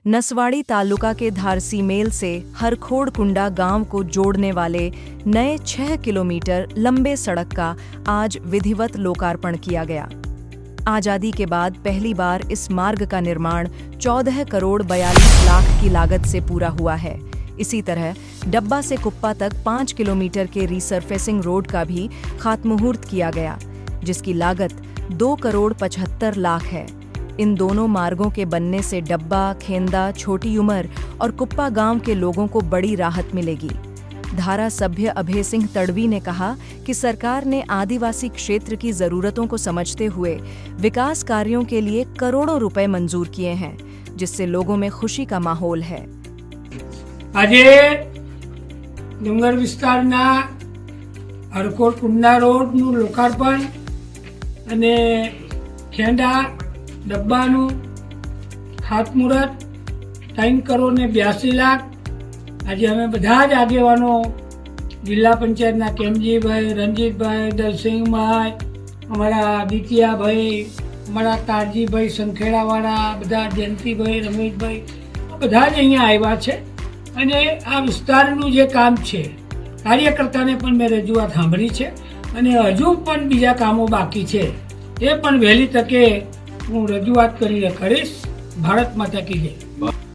नसवाड़ी तालुका के धारसीमेल से हरखोड़ कुंडा गांव को जोड़ने वाले नए 6 किलोमीटर लंबे सड़क का आज विधिवत लोकार्पण किया गया। आजादी के बाद पहली बार इस मार्ग का निर्माण 14 करोड़ 42 लाख की लागत से पूरा हुआ है। इसी तरह डब्बा से कुप्पा तक 5 किलोमीटर के रीसरफेसिंग रोड का भी खातमुहूर्त किया गया, जिसकी लागत 2 करोड़ 75 लाख है। इन दोनों मार्गों के बनने से डब्बा, खेंदा, छोटी उमर और कुप्पा गांव के लोगों को बड़ी राहत मिलेगी। धारा सभ्य अभय सिंह तड़वी ने कहा कि सरकार ने आदिवासी क्षेत्र की जरूरतों को समझते हुए विकास कार्यों के लिए करोड़ों रुपए मंजूर किए हैं, जिससे लोगों में खुशी का माहौल है। આજે ડુંગર વિસ્તારના હરખોડ કુંડા રોડનું લોકાર્પણ અને ખેંડા ડબ્બાનું ખાતમુહૂર્ત 3 કરોડ ને 82 લાખ। આજે અમે બધા જ આગેવાનો જિલ્લા પંચાયતના કેમજીભાઈ, રણજીતભાઈ, દલસિંહભાઈ, અમારા આદિત્યભાઈ, અમારા તારજીભાઈ સંખેડાવાળા, બધા જયંતિભાઈ, રમેશભાઈ, બધા જ અહીંયા આવ્યા છે અને આ વિસ્તારનું જે કામ છે કાર્યકર્તાને પણ મેં રજૂઆત સાંભળી છે અને હજુ પણ બીજા કામો બાકી છે, એ પણ વહેલી તકે હું રજૂઆત કરીને કરીશ। ભારત માતા કી જય।